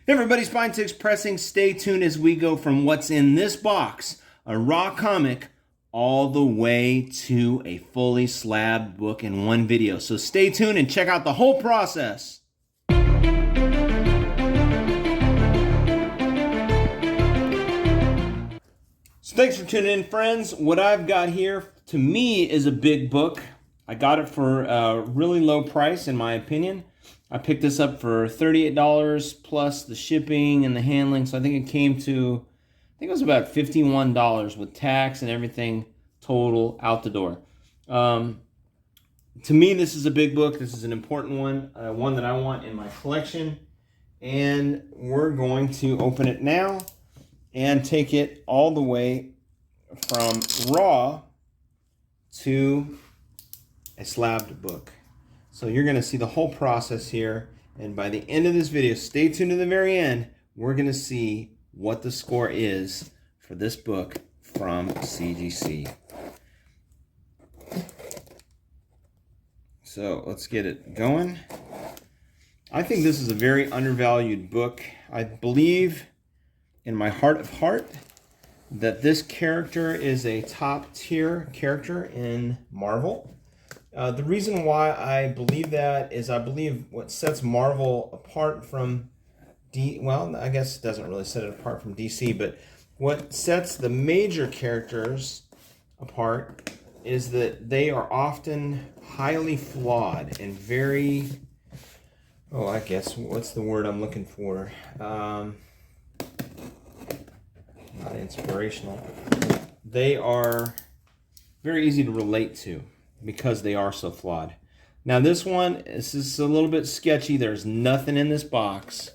Hey everybody, Spine Ticks Pressing. Stay tuned as we go from what's in this box, a raw comic, all the way to a fully slabbed book in one video. So stay tuned and check out the whole process. So thanks for tuning in, friends. What I've got here, to me, is a big book. I got it for a really low price, in my opinion. I picked this up for $38 plus the shipping and the handling. So I think it came to, I think it was about $51 with tax and everything total out the door. To me, this is a big book. This is an important one, one that I want in my collection. And we're going to open it now and take it all the way from raw to a slabbed book. So you're going to see the whole process here, and by the end of this video, stay tuned to the very end, we're going to see what the score is for this book from CGC. So let's get it going. I think this is a very undervalued book. I believe in my heart of heart that this character is a top tier character in Marvel. The reason why I believe that is I believe what sets Marvel apart from well, I guess it doesn't really set it apart from DC, but what sets the major characters apart is that they are often highly flawed and very, I guess, what's the word I'm looking for? Not inspirational. They are very easy to relate to, because they are so flawed. Now this is a little bit sketchy. There's nothing in this box.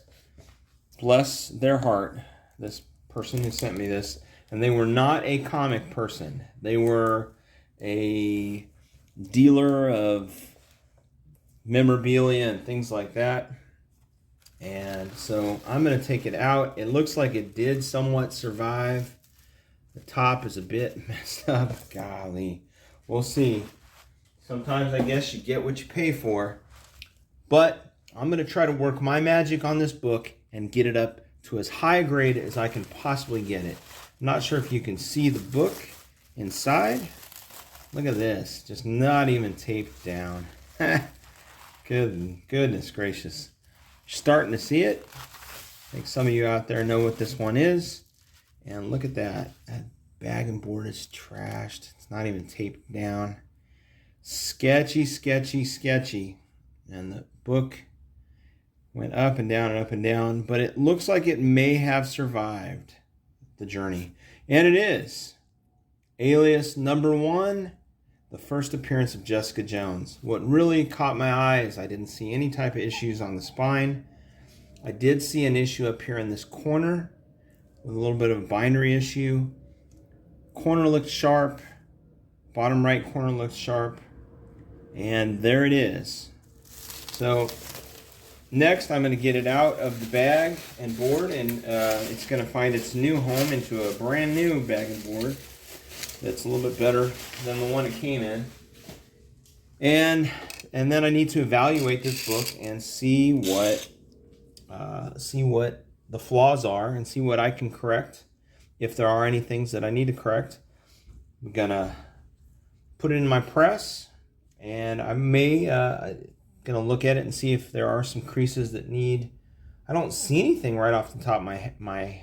Bless their heart, this person who sent me this. And they were not a comic person. They were a dealer of memorabilia and things like that. And so I'm going to take it out. It looks like it did somewhat survive. The top is a bit messed up. Golly. We'll see. Sometimes I guess you get what you pay for, but I'm going to try to work my magic on this book and get it up to as high a grade as I can possibly get it. I'm not sure if you can see the book inside. Look at this, just not even taped down. Goodness gracious. You're starting to see it. I think some of you out there know what this one is. And look at that. That bag and board is trashed. It's not even taped down. Sketchy, sketchy, sketchy. And the book went up and down, but it looks like it may have survived the journey. And it is. Alias #1, the first appearance of Jessica Jones. What really caught my eye is I didn't see any type of issues on the spine. I did see an issue up here in this corner with a little bit of a bindery issue. Corner looked sharp. Bottom right corner looks sharp. And there it is. So next I'm going to get it out of the bag and board, and it's going to find its new home into a brand new bag and board that's a little bit better than the one it came in. And then I need to evaluate this book and see what the flaws are and see what I can correct, if there are any things that I need to correct. I'm going to put it in my press, and I may gonna look at it and see if there are some creases that need. I don't see anything right off the top of my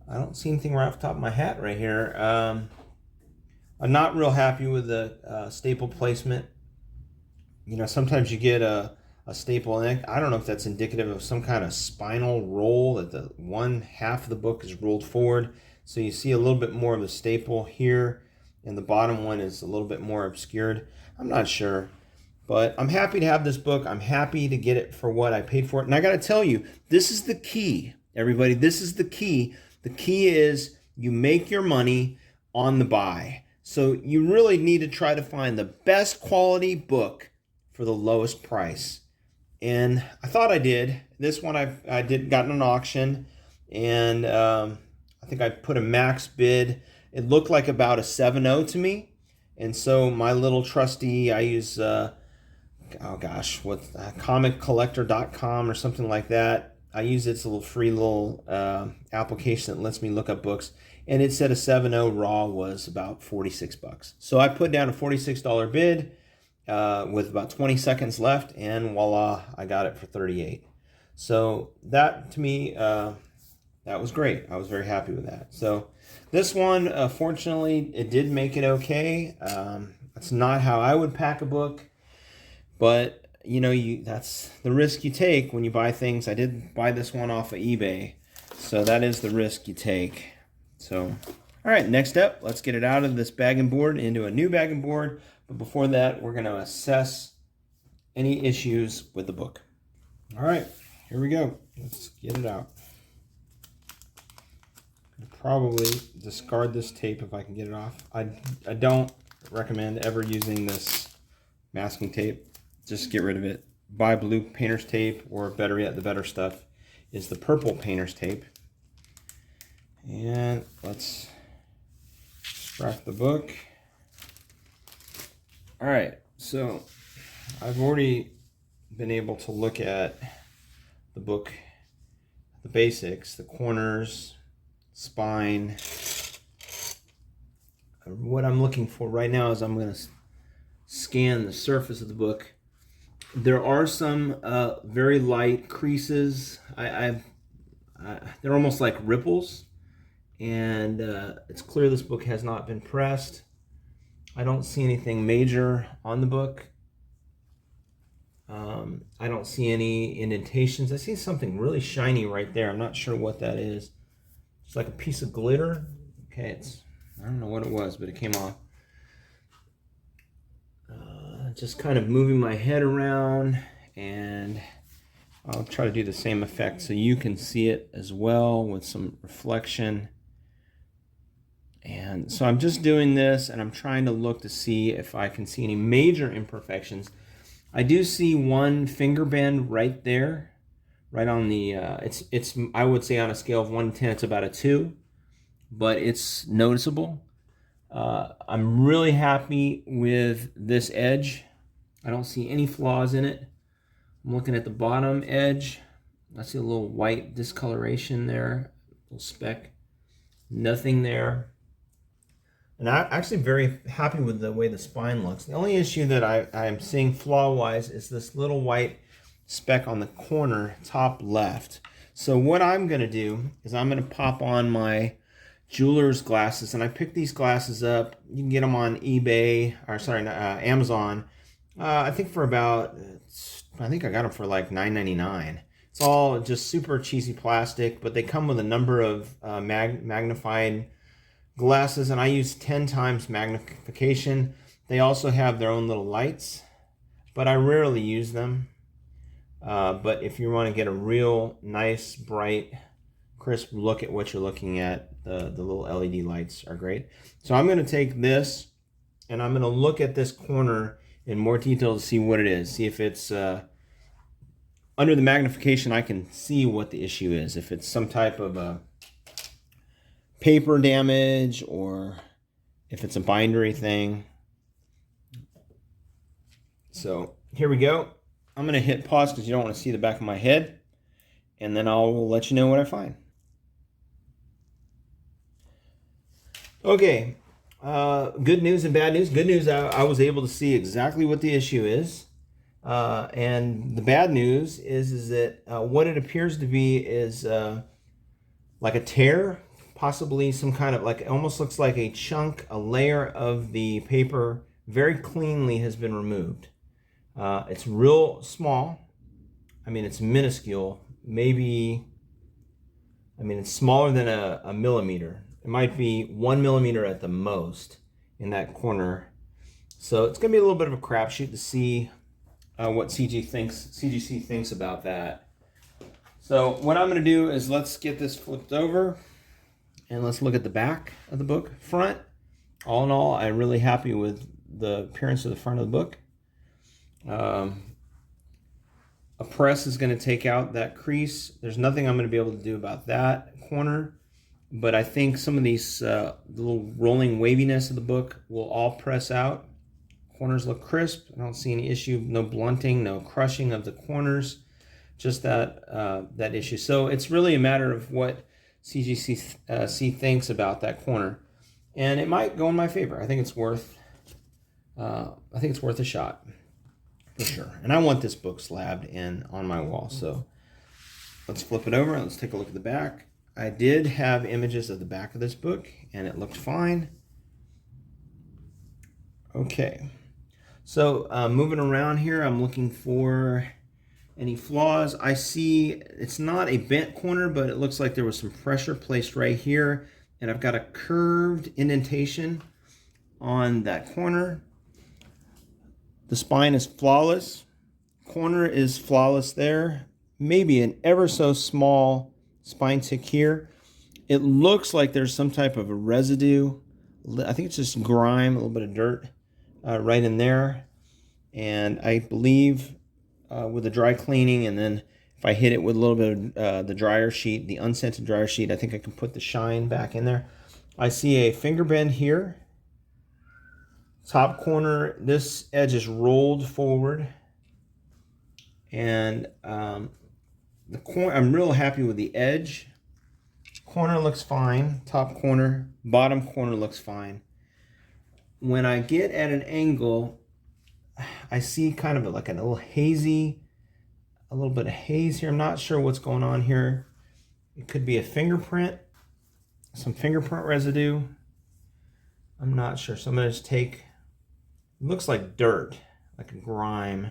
I don't see anything right off the top of my hat right here. I'm not real happy with the staple placement. You know, sometimes you get a staple, and I don't know if that's indicative of some kind of spinal roll, that the one half of the book is rolled forward, so you see a little bit more of the staple here, and the bottom one is a little bit more obscured. I'm not sure, but I'm happy to have this book. I'm happy to get it for what I paid for it. And I got to tell you, this is the key, everybody. This is the key. The key is you make your money on the buy. So you really need to try to find the best quality book for the lowest price. And I thought I did. This one I did got in an auction, and I think I put a max bid. It looked like about a 7.0 to me. And so my little trusty, I use oh gosh, what comiccollector.com or something like that. I use its little free little application that lets me look up books, and it said a 7.0 raw was about 46 bucks. So I put down a $46 bid with about 20 seconds left, and voila, I got it for 38. So that, to me, that was great. I was very happy with that. So this one, fortunately, it did make it okay. That's not how I would pack a book, but you know, that's the risk you take when you buy things. I did buy this one off of eBay, so that is the risk you take. So, all right, next up, let's get it out of this bag and board into a new bag and board. But before that, we're going to assess any issues with the book. All right, here we go. Let's get it out. I'll probably discard this tape if I can get it off. I don't recommend ever using this masking tape. Just get rid of it. Buy blue painter's tape, or better yet, the better stuff is the purple painter's tape. And let's extract the book. All right, so I've already been able to look at the book, the basics, the corners, spine. What I'm looking for right now is I'm going to scan the surface of the book. There are some very light creases. They're almost like ripples, and it's clear this book has not been pressed. I don't see anything major on the book. I don't see any indentations. I see something really shiny right there. I'm not sure what that is. It's like a piece of glitter. Okay, I don't know what it was, but it came off. Just kind of moving my head around, and I'll try to do the same effect so you can see it as well with some reflection. And so I'm just doing this, and I'm trying to look to see if I can see any major imperfections. I do see one finger bend right there, right on the, it's I would say on a scale of 1 to 10, it's about a 2, but it's noticeable. I'm really happy with this edge. I don't see any flaws in it. I'm looking at the bottom edge. I see a little white discoloration there, a little speck. Nothing there. And I'm actually very happy with the way the spine looks. The only issue that I'm seeing flaw-wise is this little white speck on the corner, top left. So what I'm going to do is I'm going to pop on my jeweler's glasses, and I picked these glasses up. You can get them on eBay, or sorry, Amazon. I think for about, I think I got them for like $9.99. It's all just super cheesy plastic, but they come with a number of magnified glasses, and I use 10 times magnification. They also have their own little lights, but I rarely use them. But if you want to get a real nice, bright, crisp look at what you're looking at, the little LED lights are great. So I'm going to take this, and I'm going to look at this corner in more detail to see what it is. See if it's under the magnification, I can see what the issue is. If it's some type of a paper damage, or if it's a bindery thing. So here we go. I'm going to hit pause because you don't want to see the back of my head, and then I'll let you know what I find. Okay, good news and bad news. Good news, I was able to see exactly what the issue is. And the bad news is that what it appears to be is like a tear, possibly some kind of, like, it almost looks like a chunk, a layer of the paper very cleanly has been removed. It's real small. I mean, it's minuscule. Maybe, I mean, it's smaller than a millimeter. It might be 1 millimeter at the most in that corner. So it's going to be a little bit of a crapshoot to see what CGC thinks about that. So what I'm going to do is let's get this flipped over, and let's look at the back of the book. Front, all in all, I'm really happy with the appearance of the front of the book. A press is going to take out that crease. There's nothing I'm going to be able to do about that corner. But I think some of these little rolling waviness of the book will all press out. Corners look crisp. I don't see any issue. No blunting, no crushing of the corners. just that issue. So it's really a matter of what CGC thinks about that corner, and it might go in my favor. I think it's worth a shot for sure. And I want this book slabbed in on my wall. So let's flip it over. Let's take a look at the back. I did have images of the back of this book, and it looked fine. Okay, so moving around here, I'm looking for any flaws. I see it's not a bent corner, but it looks like there was some pressure placed right here, and I've got a curved indentation on that corner. The spine is flawless. Corner is flawless there. Maybe an ever so small spine tick here. It looks like there's some type of a residue. I think it's just grime, a little bit of dirt right in there. And I believe with the dry cleaning, and then if I hit it with a little bit of the dryer sheet, the unscented dryer sheet, I think I can put the shine back in there. I see a finger bend here. Top corner, this edge is rolled forward. And the corner, I'm real happy with the edge. Corner looks fine. Top corner, bottom corner looks fine. When I get at an angle, I see kind of like a little hazy, a little bit of haze here. I'm not sure what's going on here. It could be a fingerprint, some fingerprint residue. I'm not sure. So I'm going to just take, it looks like dirt, like a grime.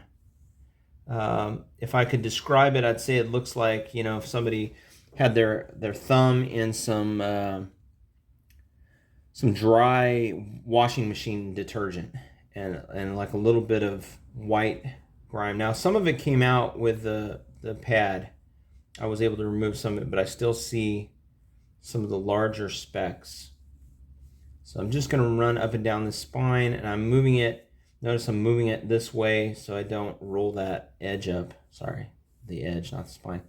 If I could describe it, I'd say it looks like, you know, if somebody had their thumb in some dry washing machine detergent and like a little bit of white grime. Now, some of it came out with the pad. I was able to remove some of it, but I still see some of the larger specks. So I'm just going to run up and down the spine, and I'm moving it. Notice I'm moving it this way so I don't roll that edge up. Sorry, the edge, not the spine.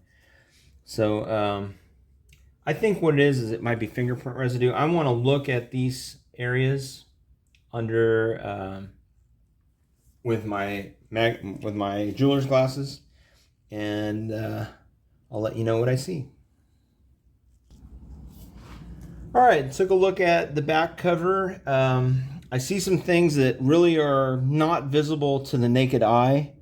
So I think what it is it might be fingerprint residue. I want to look at these areas under with my jeweler's glasses, and I'll let you know what I see. All right, took a look at the back cover. I see some things that really are not visible to the naked eye.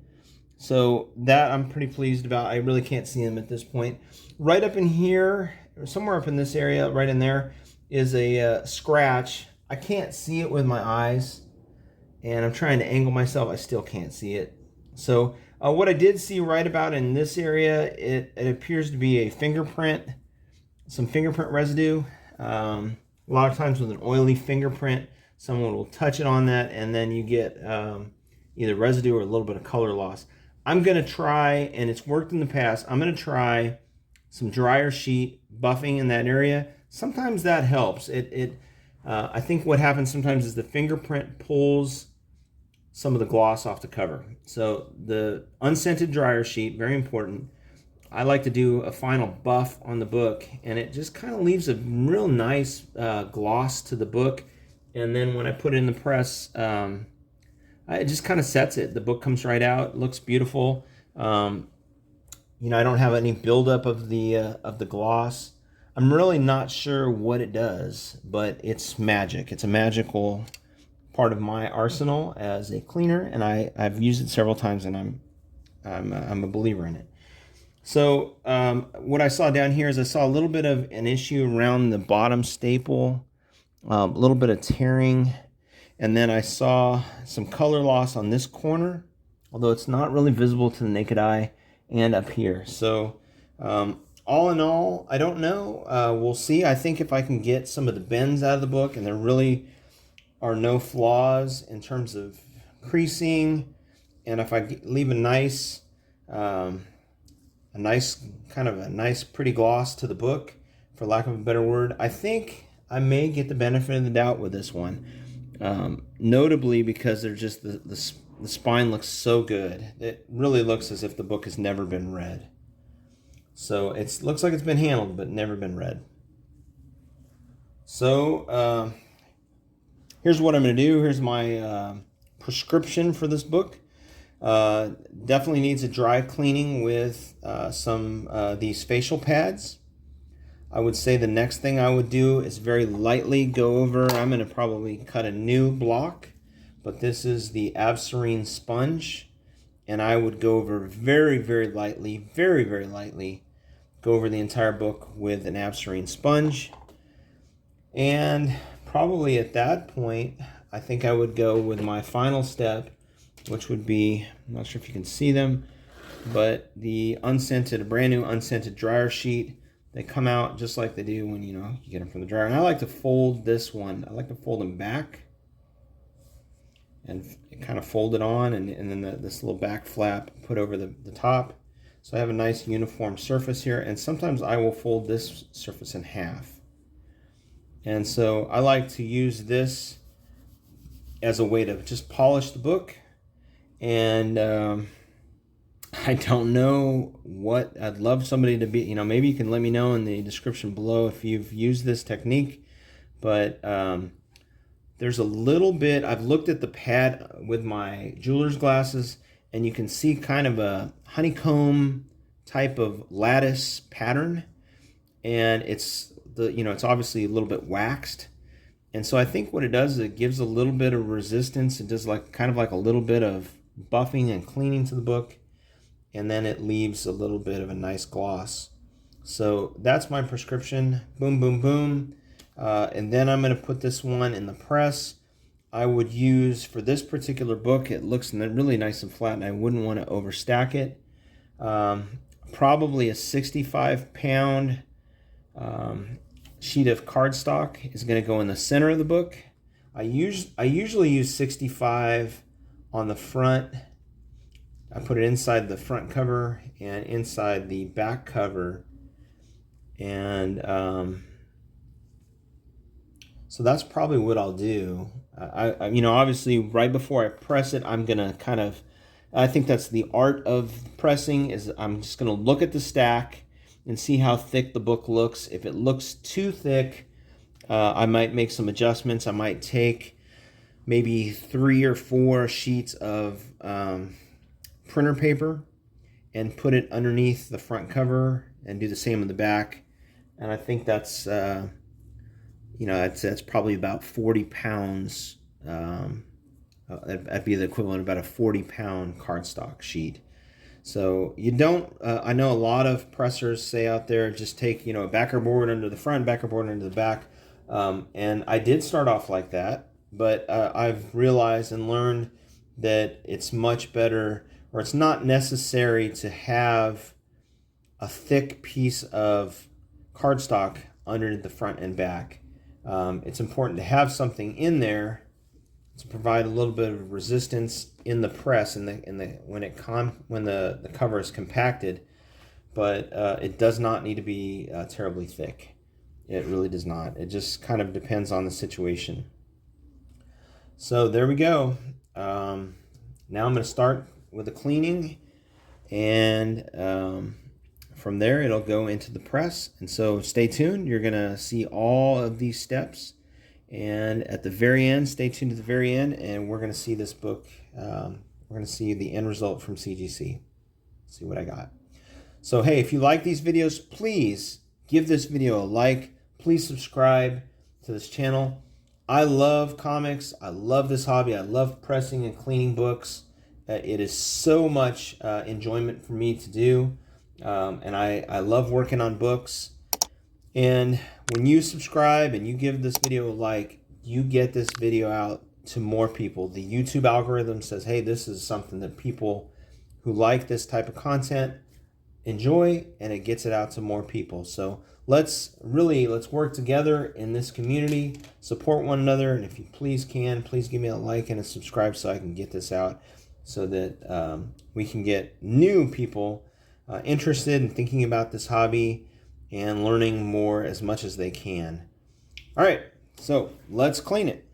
So that I'm pretty pleased about. I really can't see them at this point. Right up in here, or somewhere up in this area, right in there, is a scratch. I can't see it with my eyes, and I'm trying to angle myself. I still can't see it. So what I did see right about in this area, it appears to be a fingerprint, some fingerprint residue. A lot of times with an oily fingerprint, someone will touch it on that, and then you get either residue or a little bit of color loss. I'm going to try, and it's worked in the past, I'm going to try some dryer sheet buffing in that area. Sometimes that helps. I think what happens sometimes is the fingerprint pulls some of the gloss off the cover. So the unscented dryer sheet, very important. I like to do a final buff on the book, and it just kind of leaves a real nice gloss to the book. And then when I put it in the press, it just kind of sets it. The book comes right out, looks beautiful. You know, I don't have any buildup of the gloss. I'm really not sure what it does, but it's magic. It's a magical part of my arsenal as a cleaner, and I've used it several times, and I'm a believer in it. So what I saw down here is I saw a little bit of an issue around the bottom staple, a little bit of tearing, and then I saw some color loss on this corner, although it's not really visible to the naked eye, and up here. So all in all, I don't know. We'll see. I think if I can get some of the bends out of the book, and there really are no flaws in terms of creasing, and if I leave a nice pretty gloss to the book, for lack of a better word, I think I may get the benefit of the doubt with this one. Notably because they're just the spine looks so good. It really looks as if the book has never been read. So it looks like it's been handled, but never been read. So here's what I'm going to do. Here's my prescription for this book. Uh, Definitely needs a dry cleaning with some these facial pads. I would say the next thing I would do is very lightly go over. I'm going to probably cut a new block, but this is the Absorine sponge, and I would go over very, very lightly, very, very lightly, go over the entire book with an Absorine sponge. And probably at that point, I think I would go with my final step, which would be, I'm not sure if you can see them, but the unscented, a brand new unscented dryer sheet. They come out just like they do when, you get them from the dryer. And I like to fold this one. I like to fold them back and kind of fold it on, and then this little back flap put over the top. So I have a nice uniform surface here, and sometimes I will fold this surface in half. And so I like to use this as a way to just polish the book. And I don't know what, I'd love somebody to be, maybe you can let me know in the description below if you've used this technique. But there's a little bit, I've looked at the pad with my jeweler's glasses, and you can see kind of a honeycomb type of lattice pattern. And it's it's obviously a little bit waxed. And so I think what it does is it gives a little bit of resistance. It does kind of like a little bit of buffing and cleaning to the book, and then it leaves a little bit of a nice gloss. So that's my prescription. Boom, boom, boom. And then I'm going to put this one in the press. I would use, for this particular book, it looks really nice and flat, and I wouldn't want to overstack it. Probably a 65-pound sheet of cardstock is going to go in the center of the book. I usually use 65 on the front. I put it inside the front cover and inside the back cover. And so that's probably what I'll do. Obviously right before I press it, I'm going to I think that's the art of pressing, is I'm just going to look at the stack and see how thick the book looks. If it looks too thick, I might make some adjustments. I might take maybe 3 or 4 sheets of printer paper and put it underneath the front cover and do the same on the back. And I think that's that's probably about 40 pounds. That'd be the equivalent of about a 40-pound cardstock sheet. So you don't, I know a lot of pressers say out there, just take, a backer board under the front, backer board under the back. And I did start off like that, but I've realized and learned that it's much better, or it's not necessary to have a thick piece of cardstock under the front and back. It's important to have something in there to provide a little bit of resistance in the press when the cover is compacted, but it does not need to be terribly thick. It really does not. It just kind of depends on the situation. So there we go. Now I'm going to start with the cleaning, and from there it'll go into the press. And so stay tuned. You're going to see all of these steps. And at the very end, stay tuned to the very end, and we're going to see this book. We're going to see the end result from CGC. See what I got. So, hey, if you like these videos, please give this video a like. Please subscribe to this channel. I love comics. I love this hobby. I love pressing and cleaning books. It is so much enjoyment for me to do. And I love working on books. And when you subscribe and you give this video a like, you get this video out to more people. The YouTube algorithm says, hey, this is something that people who like this type of content enjoy, and it gets it out to more people. So let's work together in this community, support one another, and if you please give me a like and a subscribe so I can get this out, so that we can get new people interested in thinking about this hobby and learning more as much as they can. All right, so let's clean it.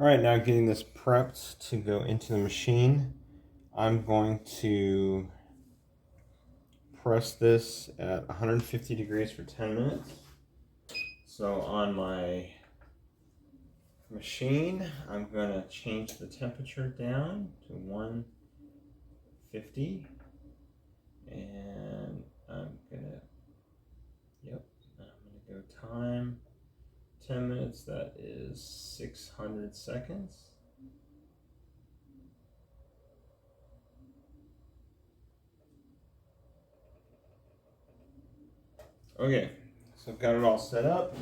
right, now getting this prepped to go into the machine. I'm going to press this at 150 degrees for 10 minutes. So on my machine, I'm going to change the temperature down to 150. And I'm going to go time 10 minutes. That is 600 seconds. Okay, so I've got it all set up.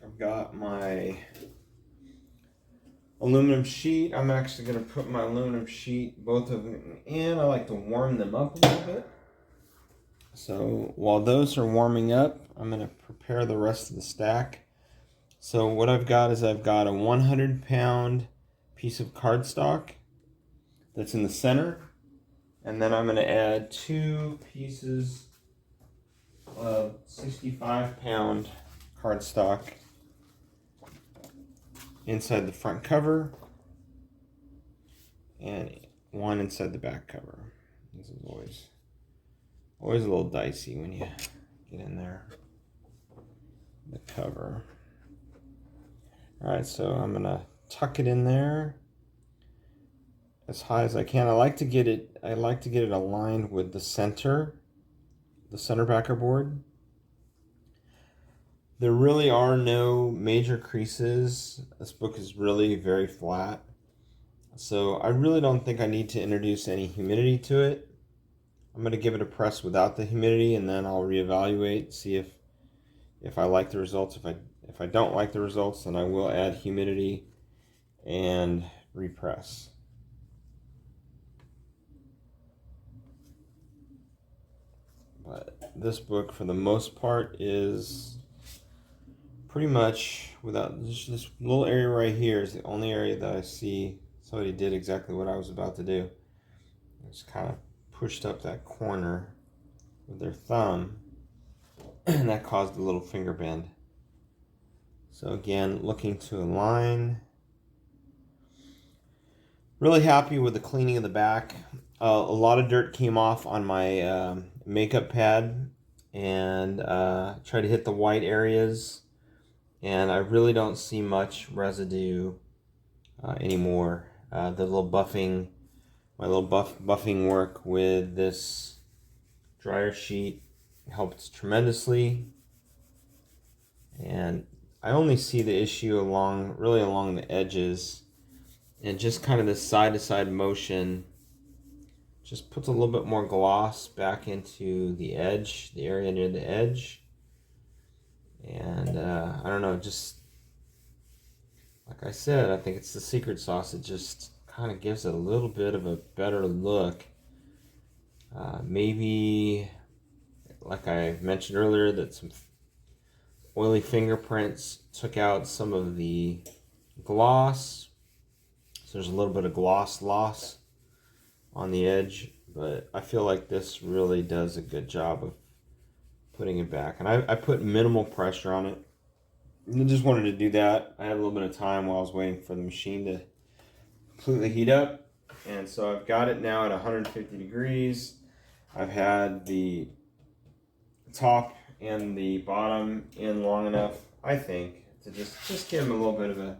I've got my aluminum sheet. I'm actually going to put my aluminum sheet, both of them in. I like to warm them up a little bit. So while those are warming up, I'm going to prepare the rest of the stack. So what I've got is I've got a 100-pound piece of cardstock that's in the center. And then I'm going to add 2 pieces of 65-pound cardstock inside the front cover and 1 inside the back cover. This is always a little dicey when you get in there. The cover. All right, so I'm gonna tuck it in there as high as I can. I like to get it aligned with the center backer board. There really are no major creases. This book is really very flat. So I really don't think I need to introduce any humidity to it. I'm going to give it a press without the humidity, and then I'll reevaluate, see if I like the results. If I don't like the results, then I will add humidity and repress. But this book, for the most part, is pretty much without this little area right here is the only area that I see somebody did exactly what I was about to do. Just kind of pushed up that corner with their thumb, and that caused a little finger bend. So again, looking to align. Really happy with the cleaning of the back. A lot of dirt came off on my makeup pad, and tried to hit the white areas, and I really don't see much residue anymore. The little buffing, my little buffing work with this dryer sheet helped tremendously, and I only see the issue really along the edges, and just kind of this side-to-side motion just puts a little bit more gloss back into the edge, the area near the edge. And I don't know, just like I said, I think it's the secret sauce. It just kind of gives it a little bit of a better look. Maybe, like I mentioned earlier, that some oily fingerprints took out some of the gloss. So there's a little bit of gloss loss on the edge, but I feel like this really does a good job of putting it back. And I put minimal pressure on it. I just wanted to do that. I had a little bit of time while I was waiting for the machine to completely heat up. And so I've got it now at 150 degrees. I've had the top and the bottom in long enough, I think, to just give them a little bit of a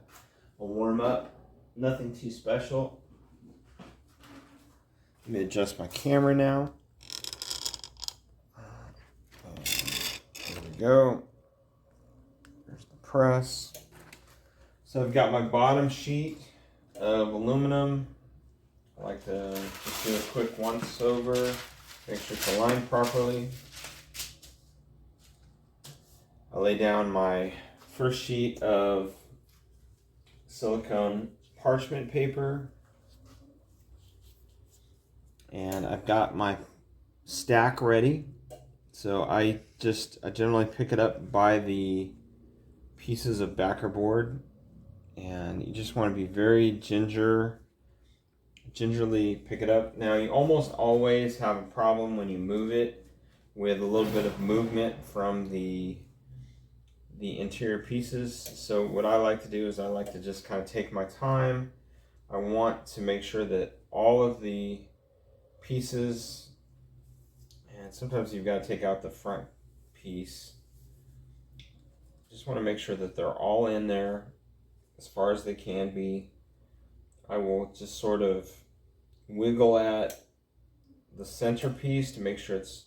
warm up. Nothing too special. Let me adjust my camera now. There we go. There's the press. So I've got my bottom sheet of aluminum. I like to just do a quick once over, make sure it's aligned properly. I lay down my first sheet of silicone parchment paper, and I've got my stack ready. So I generally pick it up by the pieces of backer board, and you just want to be very gingerly pick it up. Now you almost always have a problem when you move it with a little bit of movement from the the interior pieces. So what I like to do is I like to just kind of take my time. I want to make sure that all of the pieces, and sometimes you've got to take out the front piece. Just want to make sure that they're all in there as far as they can be. I will just sort of wiggle at the center piece to make sure it's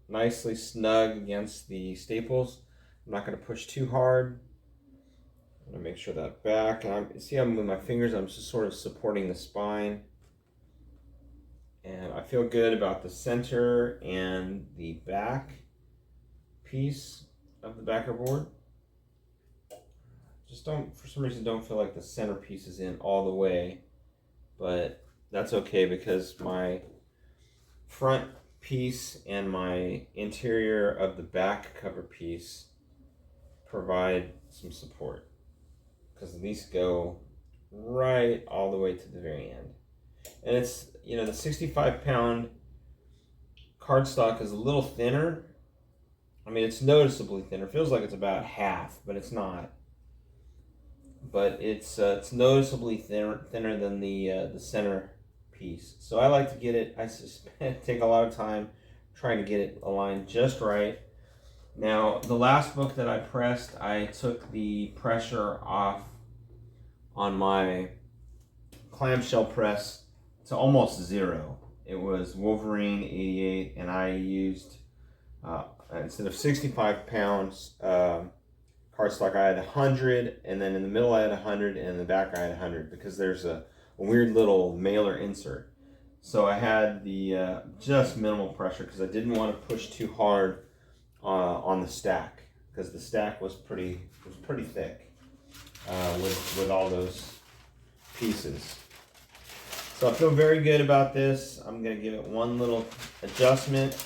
nicely snug against the staples. I'm not going to push too hard. I'm going to make sure that back, and see I'm with my fingers, I'm just sort of supporting the spine. And I feel good about the center and the back piece of the backer board. Just don't, for some reason, don't feel like the center piece is in all the way, but that's okay because my front piece and my interior of the back cover piece provide some support, because these go right all the way to the very end. And it's, you know, the 65-pound cardstock is a little thinner. I mean, it's noticeably thinner. It feels like it's about half, but it's not. But it's noticeably thinner than the center piece. So I like to get it, I take a lot of time trying to get it aligned just right. Now, the last book that I pressed, I took the pressure off on my clamshell press to almost 0. It was Wolverine 88, and I used, instead of 65 pounds cardstock, I had 100, and then in the middle I had 100, and in the back I had 100, because there's a weird little mailer insert. So I had the just minimal pressure because I didn't want to push too hard on the stack, because the stack was pretty thick with all those pieces. So I feel very good about this. I'm going to give it one little adjustment.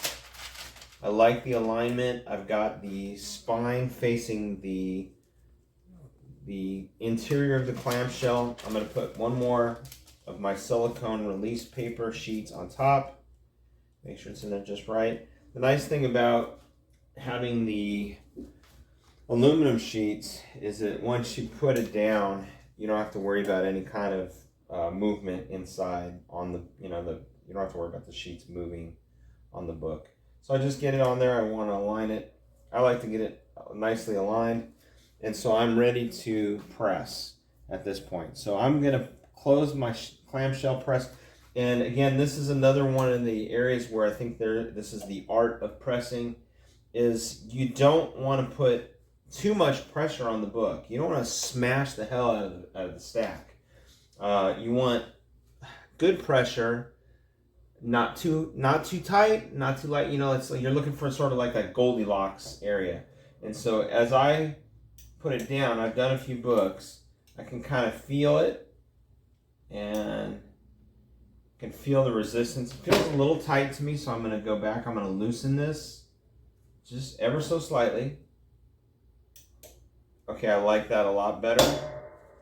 I like the alignment. I've got the spine facing the interior of the clamshell. I'm going to put one more of my silicone release paper sheets on top. Make sure it's in there just right. The nice thing about having the aluminum sheets is that once you put it down, you don't have to worry about any kind of movement inside on the, you don't have to worry about the sheets moving on the book. So I just get it on there. I want to align it. I like to get it nicely aligned. And so I'm ready to press at this point. So I'm going to close my clamshell press. And again, this is another one of the areas where I think this is the art of pressing, is you don't want to put too much pressure on the book. You don't want to smash the hell out of the stack. You want good pressure, not too tight, not too light. It's like you're looking for sort of like a Goldilocks area. And so as I put it down, I've done a few books, I can kind of feel it and can feel the resistance. It feels a little tight to me, so I'm going to go back. I'm going to loosen this just ever so slightly. Okay, I like that a lot better.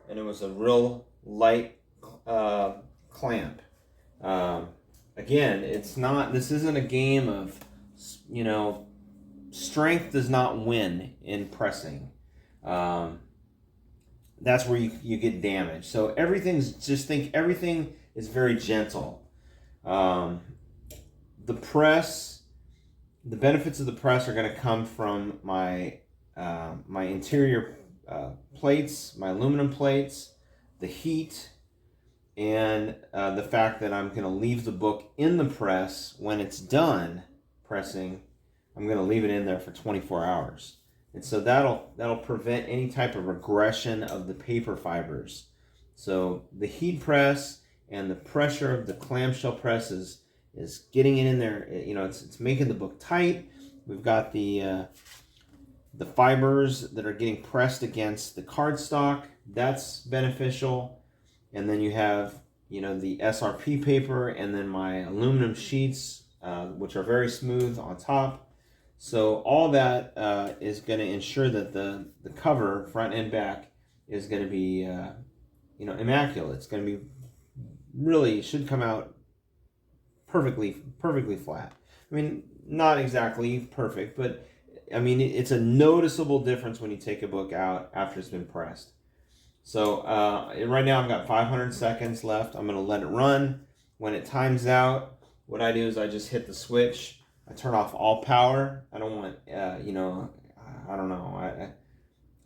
And it was a real light clamp. Again, this isn't a game of, strength does not win in pressing. That's where you get damage. So everything is very gentle. The benefits of the press are going to come from my interior plates, my aluminum plates, the heat, and the fact that I'm going to leave the book in the press. When it's done pressing, I'm going to leave it in there for 24 hours. And so that'll prevent any type of regression of the paper fibers. So the heat press and the pressure of the clamshell press is getting it in there. It's making the book tight. We've got the fibers that are getting pressed against the cardstock. That's beneficial. And then you have, the SRP paper, and then my aluminum sheets, which are very smooth on top. So all that is going to ensure that the cover, front and back, is going to be, immaculate. It's going to be really, should come out perfectly flat. I mean, not exactly perfect, but I mean, it's a noticeable difference when you take a book out after it's been pressed. So right now I've got 500 seconds left. I'm going to let it run. When it times out, what I do is I just hit the switch. I turn off all power. I don't want, you know, I don't know.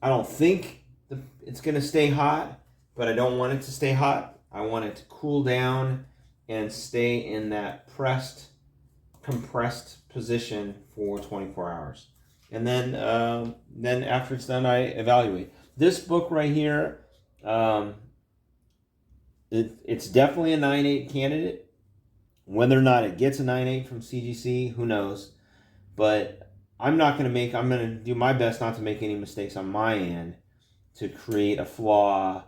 I don't think it's going to stay hot, but I don't want it to stay hot. I want it to cool down and stay in that compressed position for 24 hours. And then after it's done, I evaluate. This book right here, it's definitely a 9.8 candidate. Whether or not it gets a 9.8 from CGC, who knows? But I'm going to do my best not to make any mistakes on my end to create a flaw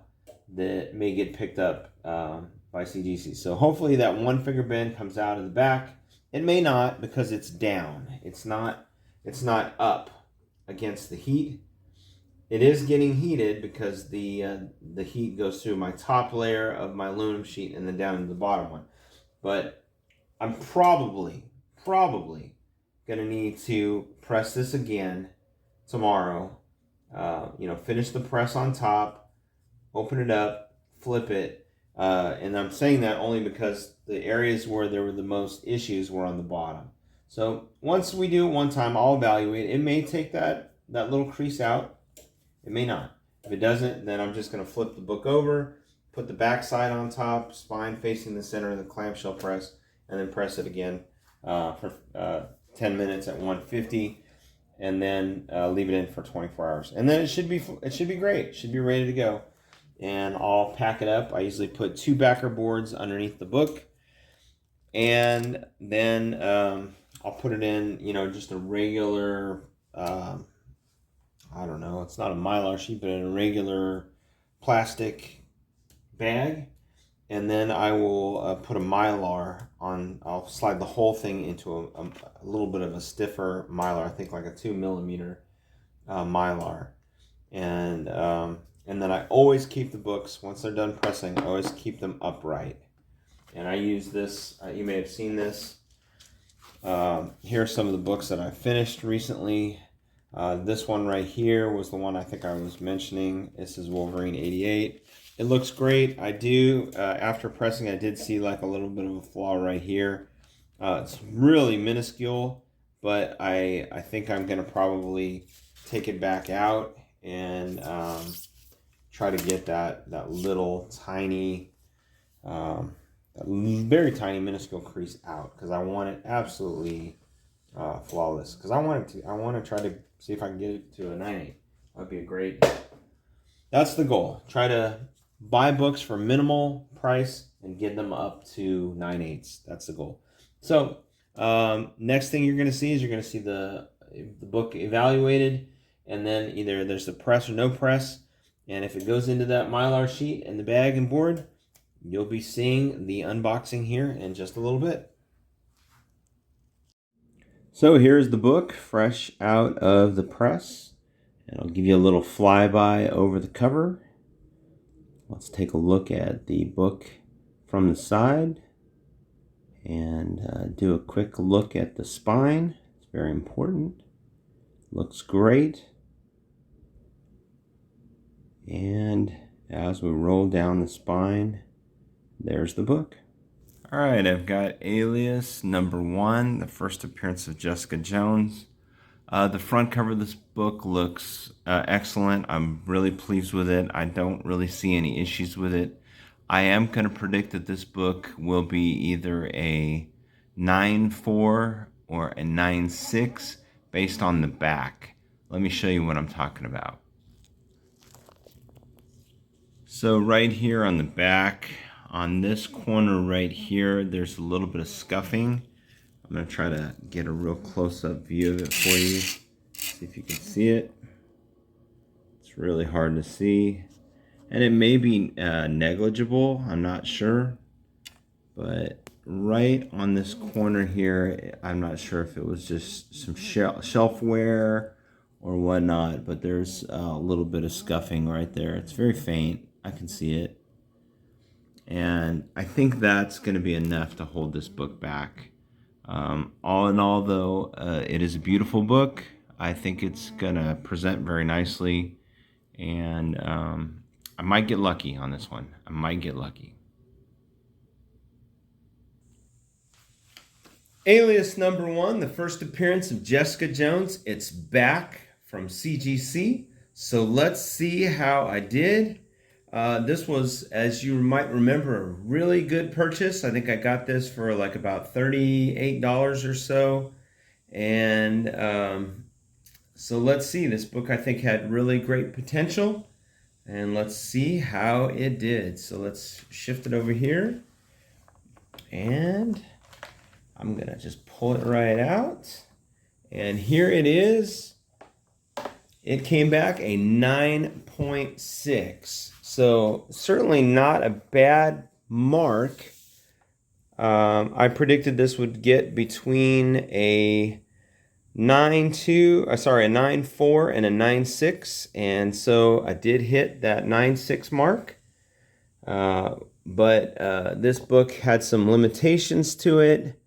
that may get picked up by CGC. So hopefully that one finger bend comes out of the back. It may not, because it's down. It's not up against the heat. It is getting heated because the heat goes through my top layer of my aluminum sheet and then down to the bottom one. But I'm probably gonna need to press this again tomorrow. Finish the press on top, open it up, flip it, and I'm saying that only because the areas where there were the most issues were on the bottom. So once we do it one time, I'll evaluate. It may take that little crease out. It may not. If it doesn't, then I'm just going to flip the book over, put the back side on top, spine facing the center of the clamshell press, and then press it again for 10 minutes at 150, and then leave it in for 24 hours. And then it should be great. It should be ready to go. And I'll pack it up. I usually put 2 backer boards underneath the book, and then I'll put it in, just a regular, I don't know, it's not a Mylar sheet, but in a regular plastic bag. And then I will put a Mylar on, I'll slide the whole thing into a little bit of a stiffer Mylar, I think like a 2mm Mylar. And then I always keep the books, once they're done pressing, I always keep them upright. And I use this, you may have seen this. Here are some of the books that I finished recently. This one right here was the one I think I was mentioning. This is Wolverine 88. It looks great. I do, after pressing, I did see like a little bit of a flaw right here. It's really minuscule, but I think I'm going to probably take it back out and try to get that little tiny, very tiny minuscule crease out, because I want it absolutely flawless. Because I want to try to see if I can get it to a 9.8. That'd be a great. That's the goal. Try to buy books for minimal price and get them up to 9.8s. That's the goal. So next thing you're going to see is the book evaluated, and then either there's a press or no press. And if it goes into that Mylar sheet and the bag and board, you'll be seeing the unboxing here in just a little bit. So here's the book fresh out of the press, and I'll give you a little flyby over the cover. Let's take a look at the book from the side and do a quick look at the spine. It's very important. Looks great. And as we roll down the spine, there's the book. All right, I've got Alias #1, the first appearance of Jessica Jones. The front cover of this book looks excellent. I'm really pleased with it. I don't really see any issues with it. I am going to predict that this book will be either a 9.4 or a 9.6 based on the back. Let me show you what I'm talking about. So right here on the back, on this corner right here, there's a little bit of scuffing. I'm going to try to get a real close-up view of it for you. See if you can see it. It's really hard to see. And it may be negligible, I'm not sure. But right on this corner here, I'm not sure if it was just some shelf wear or whatnot, but there's a little bit of scuffing right there. It's very faint. I can see it. And I think that's going to be enough to hold this book back. All in all, though, it is a beautiful book. I think it's gonna present very nicely, and I might get lucky on this one. I might get lucky. Alias #1, the first appearance of Jessica Jones. It's back from CGC. So let's see how I did. This was, as you might remember, a really good purchase. I think I got this for like about $38 or so. And so let's see. This book I think had really great potential. And let's see how it did. So let's shift it over here. And I'm going to just pull it right out. And here it is. It came back a 9.6. So certainly not a bad mark. I predicted this would get between a 9.4 and a 9.6. And so I did hit that 9.6 mark. But this book had some limitations to it.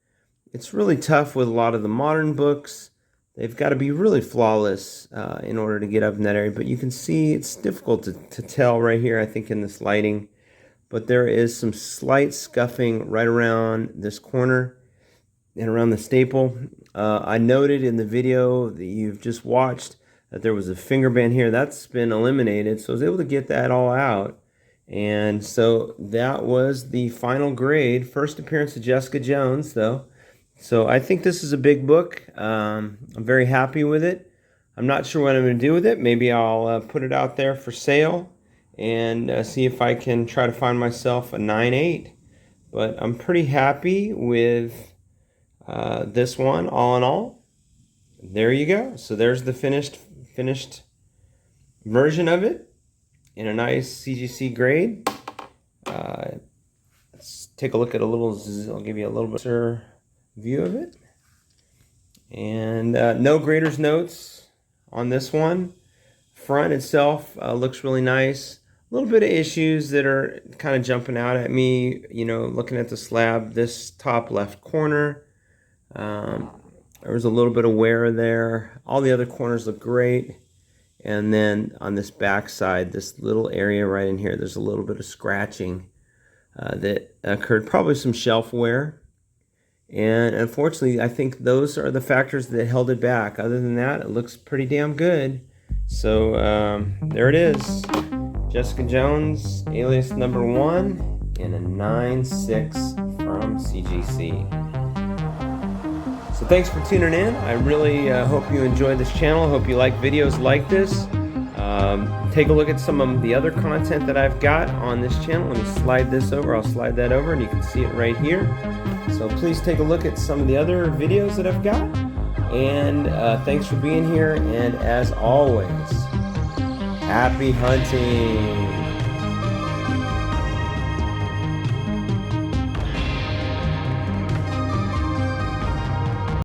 It's really tough with a lot of the modern books. They've got to be really flawless in order to get up in that area. But you can see it's difficult to tell right here, I think, in this lighting. But there is some slight scuffing right around this corner and around the staple. I noted in the video that you've just watched that there was a finger band here. That's been eliminated, so I was able to get that all out. And so that was the final grade. First appearance of Jessica Jones, though. So I think this is a big book. I'm very happy with it. I'm not sure what I'm going to do with it. Maybe I'll put it out there for sale and see if I can try to find myself a 9.8. But I'm pretty happy with this one, all in all. There you go. So there's the finished version of it in a nice CGC grade. Let's take a look at I'll give you a little bit view of it. And no grader's notes on this one. Front itself looks really nice. A little bit of issues that are kind of jumping out at me, looking at the slab, this top left corner. There was a little bit of wear there. All the other corners look great. And then on this back side, this little area right in here, there's a little bit of scratching that occurred, probably some shelf wear. And unfortunately, I think those are the factors that held it back. Other than that, it looks pretty damn good. So there it is. Jessica Jones, Alias #1, in a 9.6 from CGC. So thanks for tuning in. I really hope you enjoyed this channel. Hope you like videos like this. Take a look at some of the other content that I've got on this channel. Let me slide this over. I'll slide that over and you can see it right here. So please take a look at some of the other videos that I've got. And thanks for being here. And as always, happy hunting.